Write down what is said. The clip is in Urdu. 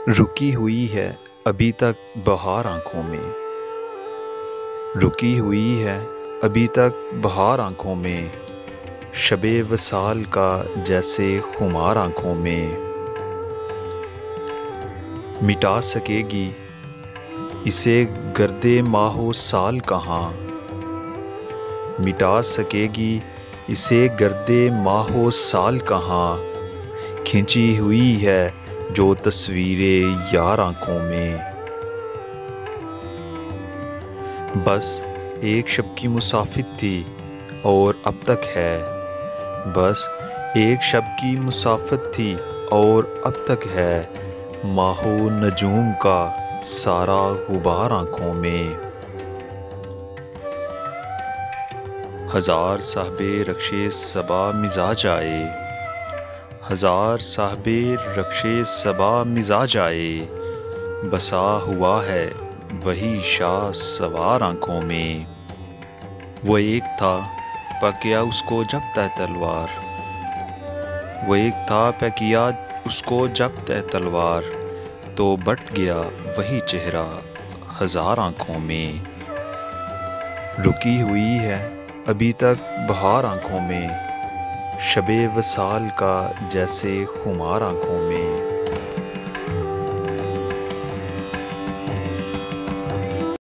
رکی ہوئی ہے ابھی تک بہار آنکھوں میں، رکی ہوئی ہے ابھی تک بہار آنکھوں میں، شب وصال کا جیسے خمار آنکھوں میں۔ مٹا سکے گی اسے گرد ماہ و سال کہاں، مٹا سکے گی اسے گرد ماہ و سال کہاں، کھنچی ہوئی ہے جو تصویر یار آنکھوں میں۔ بس ایک شب کی مسافت تھی اور اب تک ہے، بس ایک شب کی مسافت تھی اور اب تک ہے، ماہ و نجوم کا سارا غبار آنکھوں میں۔ ہزار صاحب رخش صبا مزاج آئے، ہزار صاحب رخش صبا مزاج آئے، بسا ہوا ہے وہی شاہ سوار آنکھوں میں۔ وہ ایک تھا پا کیا اس کو جب تہ تلوار، وہ ایک تھا پا کیا اس کو جب تہ تلوار، تو بٹ گیا وہی چہرہ ہزار آنکھوں میں۔ رکی ہوئی ہے ابھی تک بہار آنکھوں میں، شب وصال کا جیسے خمار آنکھوں میں۔